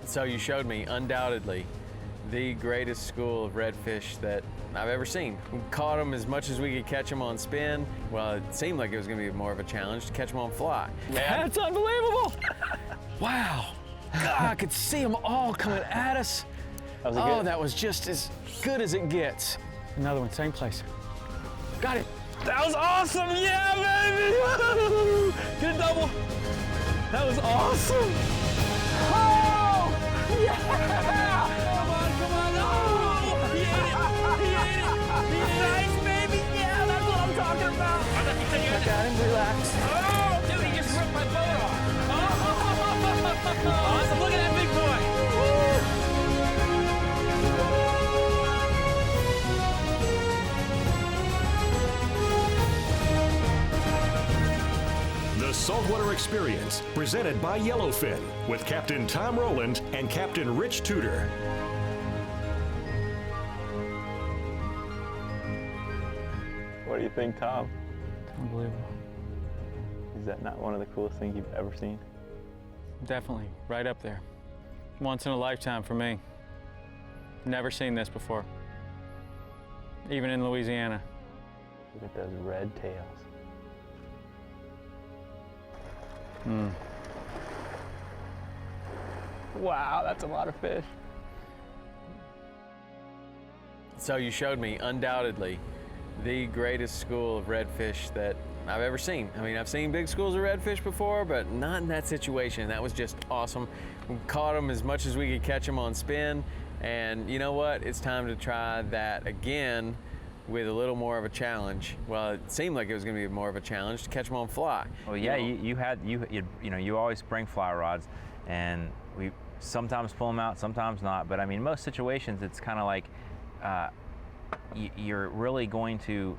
So you showed me, undoubtedly, the greatest school of redfish that I've ever seen. We caught them as much as we could catch them on spin. Well, it seemed like it was gonna be more of a challenge to catch them on fly. That's unbelievable! Wow. God, I could see them all coming at us. That was just as good as it gets. Another one, same place. Got it. That was awesome, yeah, baby! Get a double. That was awesome. Oh, yeah! Come on, oh, he ate it. Nice, baby, yeah, that's what I'm talking about. I got him, relax. Oh, dude, he just ripped my boat off. Awesome, look at that big boy. The Saltwater Experience, presented by Yellowfin, with Captain Tom Rowland and Captain Rich Tudor. What do you think, Tom? Unbelievable. Is that not one of the coolest things you've ever seen? Definitely, right up there. Once in a lifetime for me. Never seen this before. Even in Louisiana. Look at those red tails. Wow, that's a lot of fish. So you showed me, undoubtedly, the greatest school of redfish that I've ever seen. I mean, I've seen big schools of redfish before, but not in that situation. That was just awesome. We caught them as much as we could catch them on spin, and you know what? It's time to try that again with a little more of a challenge. Well, it seemed like it was going to be more of a challenge to catch them on fly. Well, yeah, you always bring fly rods, and we sometimes pull them out, sometimes not. But I mean, most situations, it's kind of like you're really going to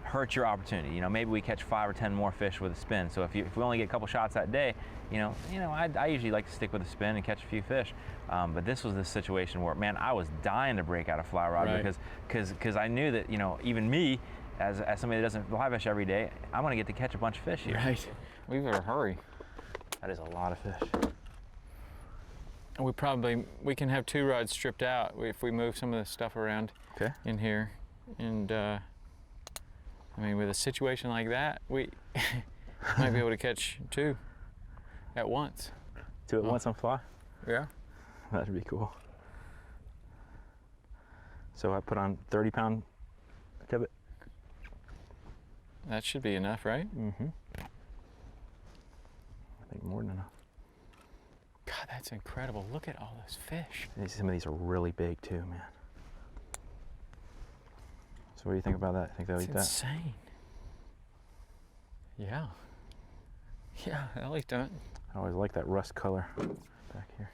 hurt your opportunity. You know, maybe we catch 5 or 10 more fish with a spin. So if we only get a couple shots that day, I usually like to stick with a spin and catch a few fish. But this was this situation where, man, I was dying to break out a fly rod, right, because I knew that, even me, as somebody that doesn't fly fish every day, I'm gonna get to catch a bunch of fish here. Right. We better hurry. That is a lot of fish. And we can have 2 rods stripped out if we move some of the stuff around in here. And I mean, with a situation like that, we might be able to catch 2 at once. 2 at once on fly? Yeah. That'd be cool. So I put on 30-pound tippet. That should be enough, right? Mm-hmm. I think more than enough. God, that's incredible. Look at all those fish. Some of these are really big too, man. So what do you think about that? Think they'll eat that? It's insane. Yeah. Yeah, they'll eat that. I always like that rust color back here.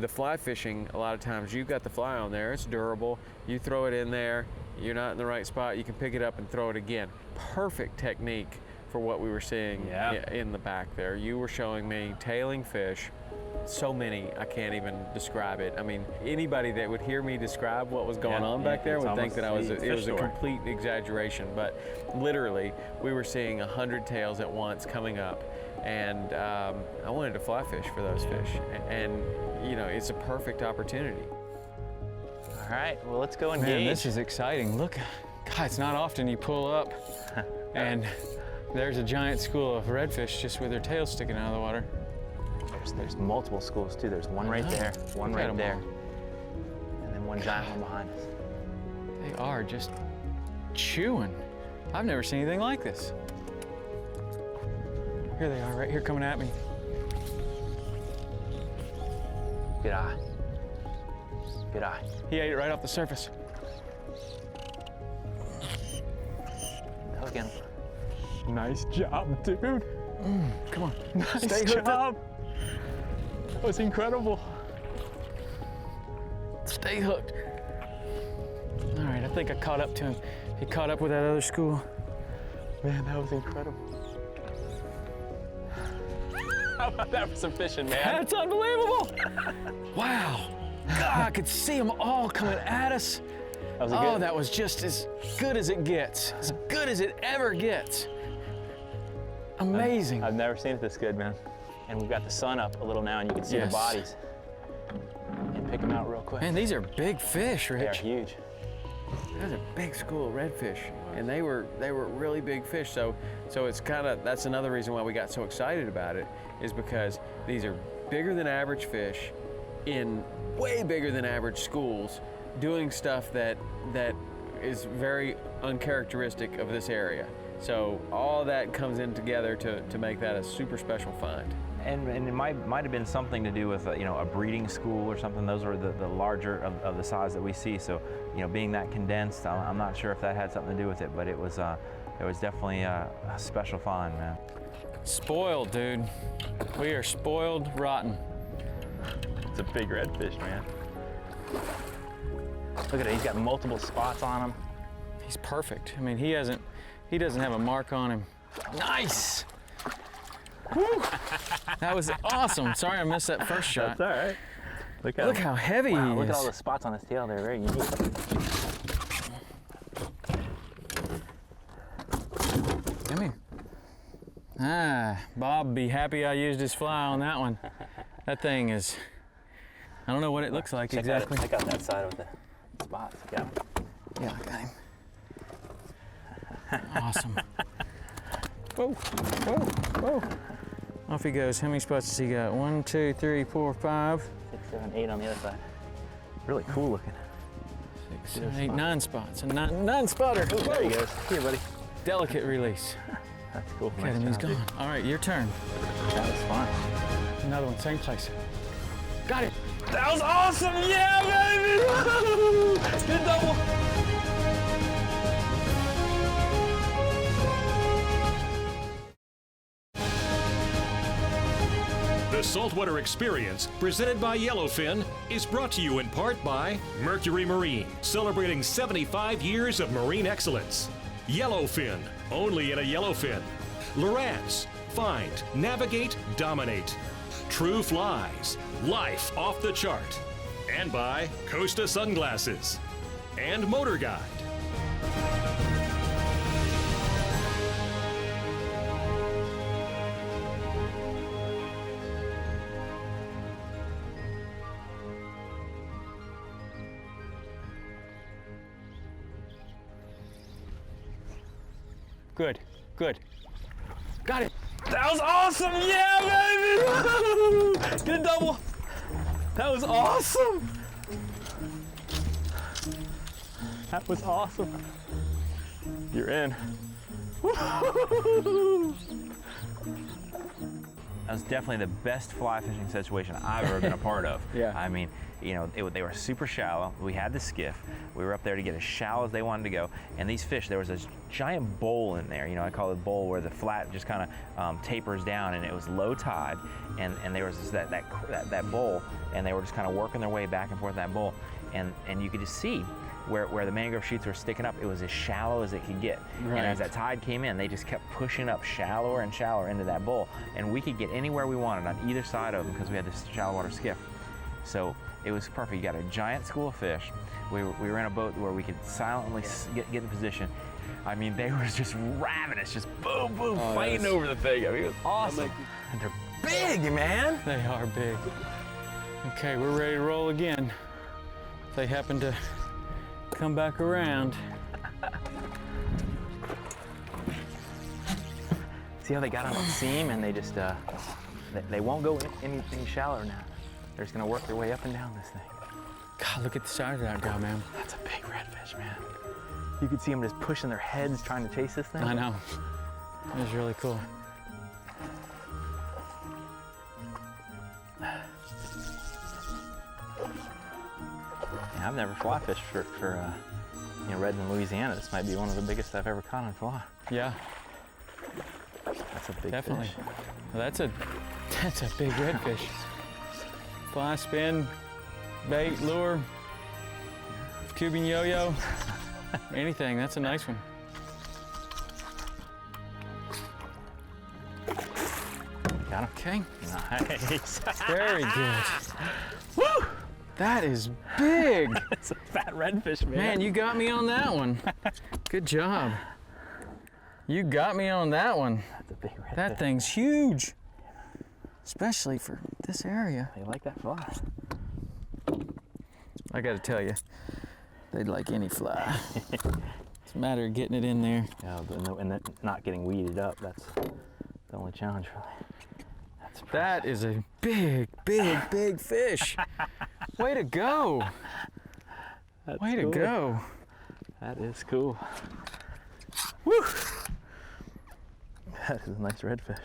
The fly fishing, a lot of times you've got the fly on there, it's durable, you throw it in there, you're not in the right spot, you can pick it up and throw it again. Perfect technique for what we were seeing in the back there. You were showing me tailing fish, so many, I can't even describe it. I mean, anybody that would hear me describe what was going on back there would think that it was a complete exaggeration, but literally, we were seeing 100 tails at once coming up, and I wanted to fly fish for those fish, and it's a perfect opportunity. All right, well, let's go engage. Man, this is exciting. Look, God, it's not often you pull up and there's a giant school of redfish just with their tails sticking out of the water. There's multiple schools too. There's one right there, one right there, and then one giant one behind us. They are just chewing. I've never seen anything like this. Here they are, right here coming at me. Good eye. Good eye. He ate it right off the surface. Hook him. Nice job, dude. Come on. Nice job. That was incredible. Stay hooked. All right, I think I caught up to him. He caught up with that other school. Man, that was incredible. How about that for some fishing, man? That's unbelievable. Wow. God, I could see them all coming at us. That was just as good as it gets. As good as it ever gets. Amazing. I've never seen it this good, man. And we've got the sun up a little now, and you can see the bodies. pick them out real quick. Man, these are big fish, They're Rich. huge. That's a big school of redfish, and they were really big fish. So it's that's another reason why we got so excited about it, is because these are bigger than average fish in way bigger than average schools, doing stuff that is very uncharacteristic of this area. So all that comes in together to make that a super special find. And it might have been something to do with a breeding school or something. Those are the larger of the size that we see. So being that condensed, I'm not sure if that had something to do with it, but it was definitely a special find, man. Spoiled, dude. We are spoiled rotten. It's a big redfish, man. Look at it, he's got multiple spots on him. He's perfect. I mean, he doesn't have a mark on him. Nice! Woo! That was awesome. Sorry I missed that first shot. That's all right. Look how heavy he is. Look at all the spots on his tail. They're very unique. Come here. Ah, Bob be happy I used his fly on that one. That thing is, I don't know what it looks like exactly. Check out that side with the spots. Yeah. Yeah, I got him. Awesome. Whoa, whoa, whoa. Off he goes. How many spots does he got? 1, 2, 3, 4, 5. 6, 7, 8 on the other side. Really cool looking. 6, 7, 8, 9 spots. A nine spotter. Ooh, there he goes. Here, buddy. Delicate release. That's cool. Got him, he's gone. All right, your turn. That was fun. Another one, same place. Got it. That was awesome. Yeah, baby. Good double. The Saltwater Experience, presented by Yellowfin, is brought to you in part by Mercury Marine, celebrating 75 years of marine excellence. Yellowfin, only in a Yellowfin. Lowrance, find, navigate, dominate. True Flies, life off the chart. And by Costa Sunglasses and Motor Guide. Good, good. Got it. That was awesome. Yeah, baby. Get a double. That was awesome. That was awesome. You're in. That was definitely the best fly fishing situation I've ever been a part of. Yeah. I mean, they were super shallow. We had the skiff. We were up there to get as shallow as they wanted to go. And these fish, there was this giant bowl in there. I call it a bowl where the flat just kind of tapers down, and it was low tide. And there was this, that bowl, and they were just kind of working their way back and forth in that bowl. And you could just see where the mangrove shoots were sticking up, it was as shallow as it could get. Right. And as that tide came in, they just kept pushing up shallower and shallower into that bowl. And we could get anywhere we wanted on either side of them because we had this shallow water skiff. So it was perfect. You got a giant school of fish. We were in a boat where we could silently get in position. I mean, they were just ravenous, just boom, boom, fighting over the thing. I mean, it was awesome. And they're big, man. They are big. Okay, we're ready to roll again. If they happen to come back around. See how they got on the seam and they just, they won't go anything shallower now. They're just gonna work their way up and down this thing. God, look at the size of that guy, man. That's a big redfish, man. You could see them just pushing their heads trying to chase this thing. I know. That was really cool. Yeah, I've never fly fished for reds in Louisiana. This might be one of the biggest I've ever caught on fly. Yeah, That's a big definitely. fish. Well, that's a big redfish. Fly, spin, bait, lure, Cuban yo-yo, anything. That's a nice one. Got him. Okay. Nice. Very good. Woo! That is big. It's a fat redfish, man. Man, you got me on that one. Good job. You got me on that one. That's a big redfish. That thing's huge, especially for this area. They like that fly. I gotta tell you, they'd like any fly. It's a matter of getting it in there. Yeah, and then not getting weeded up, that's the only challenge really. That is a big, big, big fish. Way to go. Way to go. That is cool. Woo! That is a nice redfish.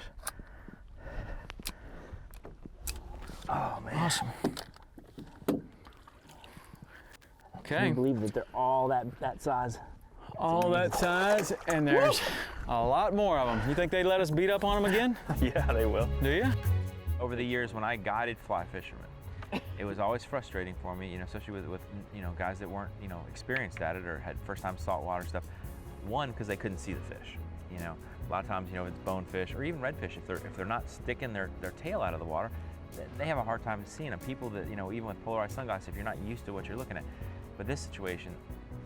Oh man. Awesome. Okay. Can you believe that they're all that size? All that size, and there's a lot more of them. You think they'd let us beat up on them again? Yeah, they will. Do you? Over the years when I guided fly fishermen, it was always frustrating for me, you know, especially with you know, guys that weren't, you know, experienced at it or had first time saltwater stuff. One, because they couldn't see the fish. You know, a lot of times, you know, it's bonefish or even redfish, if they're not sticking their tail out of the water, they have a hard time seeing them. People that, you know, even with polarized sunglasses, if you're not used to what you're looking at. But this situation,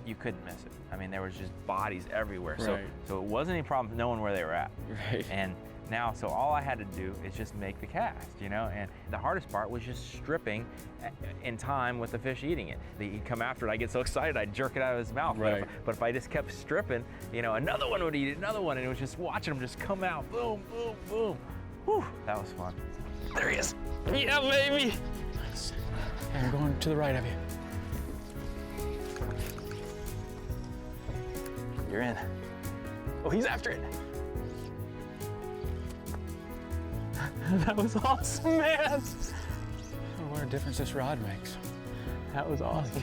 you couldn't miss it. I mean, there was just bodies everywhere. Right. So it wasn't any problem knowing where they were at. Right. And now, so all I had to do is just make the cast, you know? And the hardest part was just stripping in time with the fish eating it. He'd come after it, I'd get so excited, I'd jerk it out of his mouth. Right. But if I just kept stripping, you know, another one would eat it, another one, and it was just watching them just come out, boom, boom, boom. Whew, that was fun. There he is. Yeah, baby. Nice. And I'm going to the right of you. You're in. Oh, he's after it. That was awesome, man. Oh, what a difference this rod makes. That was awesome.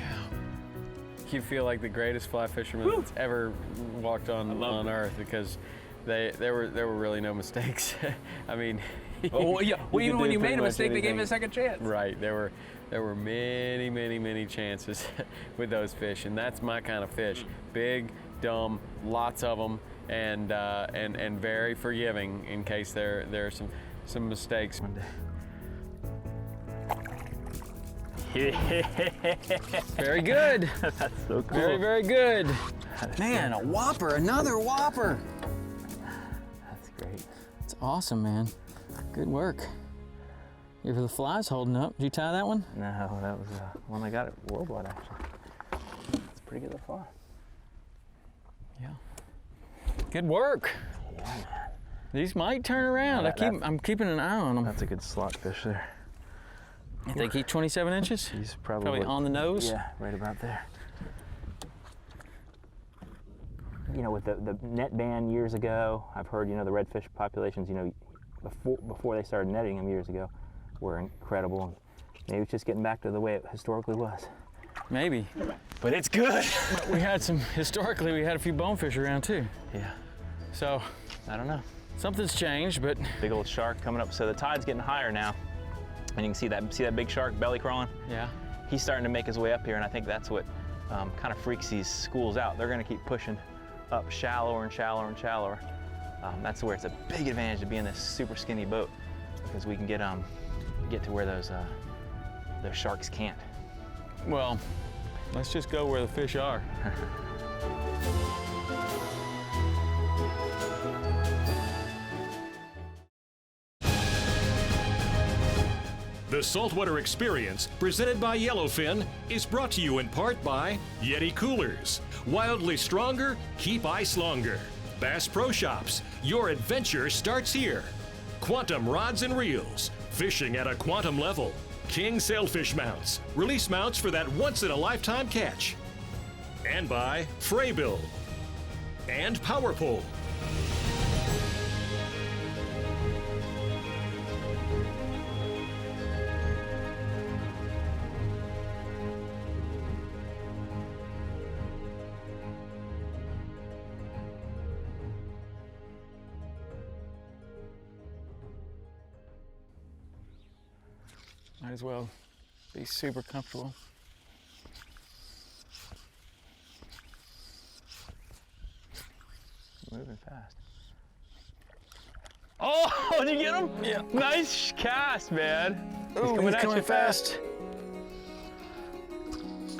You feel like the greatest fly fisherman that's ever walked on Earth, because there were really no mistakes. I mean, Oh yeah. Well, even when you made a mistake, they gave you you a second chance. Right. There were many chances with those fish, and that's my kind of fish. Big, dumb, lots of them, and very forgiving in case there are some mistakes. One day. Very good. That's so cool. Very, very good. Man, a whopper, another whopper. That's great. It's awesome, man. Good work. The fly's holding up. Did you tie that one? No, that was one I got at Worldwide, actually. It's pretty good so far. Yeah. Good work. Yeah, man. These might turn around. Yeah, I'm keeping an eye on them. That's a good slot fish there. You think he's 27 inches? He's probably Probably on the nose? Yeah, right about there. You know, with the net ban years ago, I've heard, you know, the redfish populations, you know, before they started netting them years ago, were incredible. Maybe it's just getting back to the way it historically was. Maybe. But it's good. Historically, we had a few bonefish around too. Yeah. So, I don't know. something's changed, but. Big old shark coming up. So the tide's getting higher now. And you can see that big shark belly crawling? Yeah. He's starting to make his way up here, and I think that's what kind of freaks these schools out. They're gonna keep pushing up shallower and shallower and shallower. That's where it's a big advantage to be in this super skinny boat, because we can get to where those sharks can't. Well, let's just go where the fish are. The Saltwater Experience, presented by Yellowfin, is brought to you in part by Yeti Coolers. Wildly stronger, keep ice longer. Bass Pro Shops, your adventure starts here. Quantum Rods and Reels, fishing at a quantum level. King Sailfish Mounts, release mounts for that once-in-a-lifetime catch. And by Fraybill and Power Pole. Might as well be super comfortable. Moving fast. Oh, did you get him? Yeah. Nice cast, man. Ooh, he's coming fast.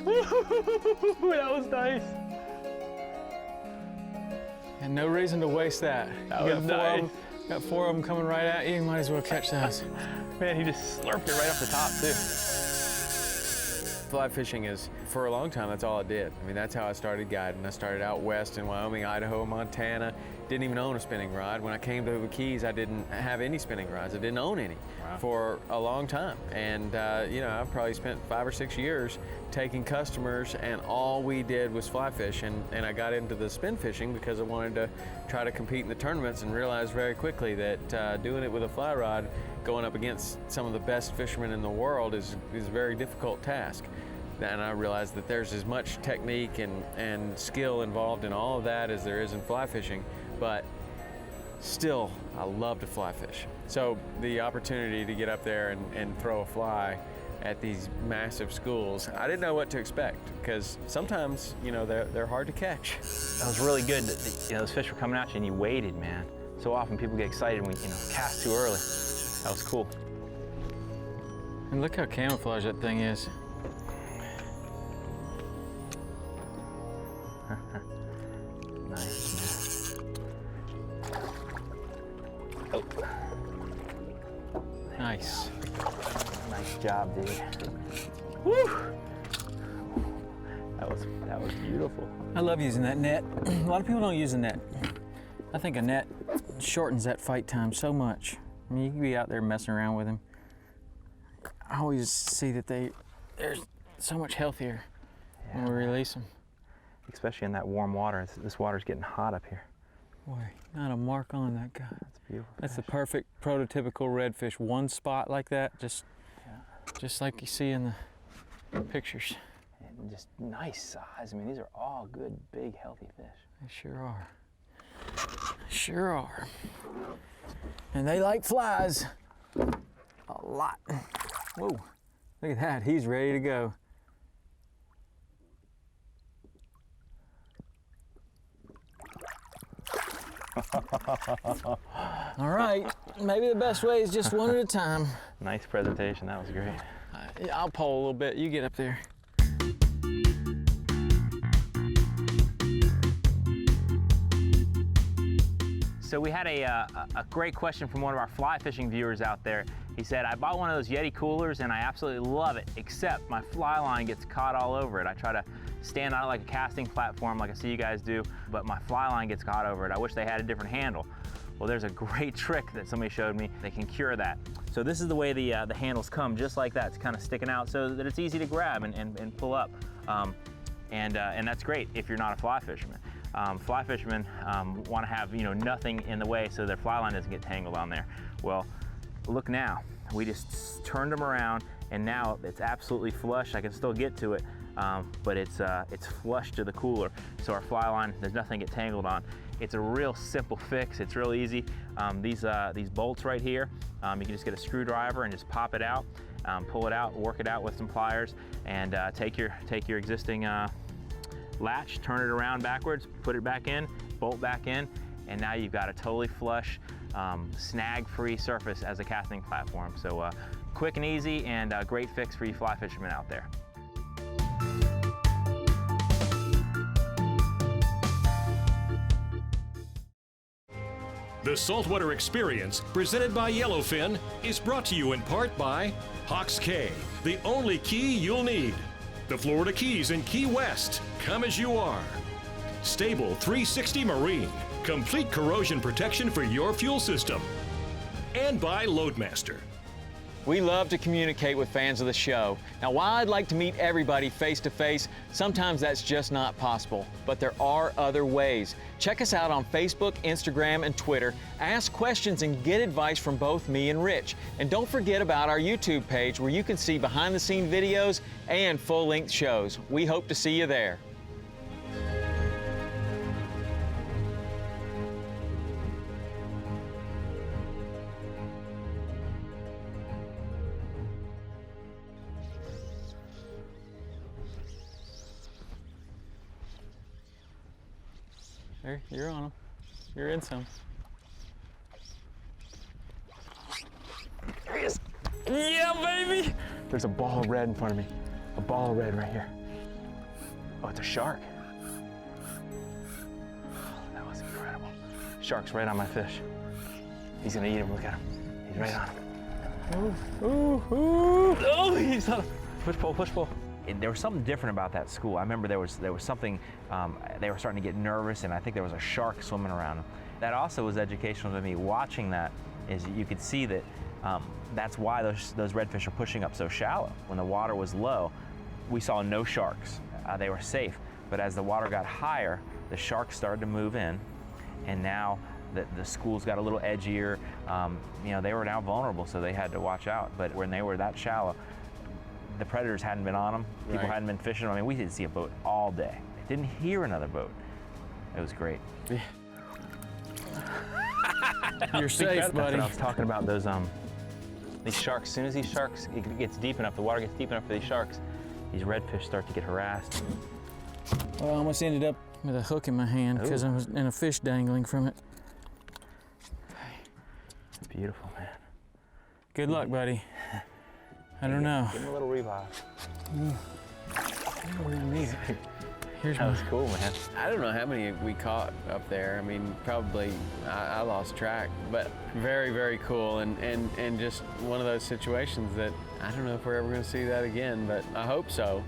That was nice. And no reason to waste that. That You was got four of nice. them, got 4 of them coming right at you. You might as well catch those. Man, he just slurped it right off the top, too. fly fishing is, for a long time, that's all I did. I mean, that's how I started guiding. I started out west in Wyoming, Idaho, Montana. Didn't even own a spinning rod. When I came to the Keys, I didn't have any spinning rods. I didn't own any for a long time. And, you know, I've probably spent 5 or 6 years taking customers, and all we did was fly fish. And I got into the spin fishing because I wanted to try to compete in the tournaments, and realized very quickly that doing it with a fly rod, going up against some of the best fishermen in the world is a very difficult task. And I realized that there's as much technique and skill involved in all of that as there is in fly fishing, but still, I love to fly fish. So the opportunity to get up there and throw a fly at these massive schools, I didn't know what to expect, because sometimes, you know, they're hard to catch. That was really good that, you know, those fish were coming at you and you waited, man. So often people get excited when, you know, cast too early. That was cool. And look how camouflaged that thing is. Nice, man. Oh. Nice. Nice job, dude. Woo! That was beautiful. I love using that net. A lot of people don't use a net. I think a net shortens that fight time so much. I mean, you can be out there messing around with them. I always see that they're so much healthier when we release them. Especially in that warm water. This water's getting hot up here. Boy, not a mark on that guy. That's beautiful. That's the perfect prototypical redfish. One spot like that, just like you see in the pictures. And just nice size. I mean, these are all good, big, healthy fish. They sure are. Sure are. And they like flies a lot. Whoa, look at that. He's ready to go. All right, maybe the best way is just one at a time. Nice presentation, that was great. I'll pole a little bit, you get up there. So we had a great question from one of our fly fishing viewers out there. He said, I bought one of those Yeti coolers and I absolutely love it, except my fly line gets caught all over it. I try to stand on it like a casting platform like I see you guys do, but my fly line gets caught over it. I wish they had a different handle. Well, there's a great trick that somebody showed me. They can cure that. So this is the way the handles come, just like that. It's kind of sticking out so that it's easy to grab and pull up. And that's great if you're not a fly fisherman. Fly fishermen want to have, you know, nothing in the way so their fly line doesn't get tangled on there. Well, look now. We just turned them around and now it's absolutely flush. I can still get to it, but it's flush to the cooler. So our fly line, there's nothing to get tangled on. It's a real simple fix. It's real easy. These bolts right here, you can just get a screwdriver and just pop it out, pull it out, work it out with some pliers, and take your existing latch, turn it around backwards, put it back in, bolt back in, and now you've got a totally flush, snag-free surface as a casting platform. So quick and easy, and a great fix for you fly fishermen out there. The Saltwater Experience, presented by Yellowfin, is brought to you in part by Hawks Cay, the only key you'll need. The Florida Keys in Key West, come as you are. Stable 360 Marine, complete corrosion protection for your fuel system. And by Loadmaster. We love to communicate with fans of the show. Now, while I'd like to meet everybody face to face, sometimes that's just not possible, but there are other ways. Check us out on Facebook, Instagram, and Twitter. Ask questions and get advice from both me and Rich. And don't forget about our YouTube page where you can see behind-the-scenes videos and full-length shows. We hope to see you there. There, you're on them. You're in some. There he is. Yeah, baby! There's a ball of red in front of me. A ball of red right here. Oh, it's a shark. That was incredible. Shark's right on my fish. He's gonna eat him, look at him. He's right on him. Ooh, ooh, ooh. Oh, he's on him. Push pull, push pull. there was something different about that school. I remember there was something, they were starting to get nervous, and I think there was a shark swimming around them. That also was educational to me. Watching that is you could see that that's why those redfish are pushing up so shallow. When the water was low, we saw no sharks. They were safe. But as the water got higher, the sharks started to move in, and now the schools got a little edgier. You know, they were now vulnerable, so they had to watch out. But when they were that shallow, the predators hadn't been on them. People hadn't been fishing. I mean, we didn't see a boat all day. Didn't hear another boat. It was great. Yeah. You're safe, buddy. That's what I was talking about, these sharks. As soon as these sharks, it gets deep enough, the water gets deep enough for these sharks, these redfish start to get harassed. Well, I almost ended up with a hook in my hand because I was in a fish dangling from it. Beautiful, man. Good luck, buddy. I don't know. Give him a little revive. We're gonna need it. Here's That was cool, man. I don't know how many we caught up there. I mean, probably, I lost track, but very, very cool. And just one of those situations that I don't know if we're ever going to see that again, but I hope so.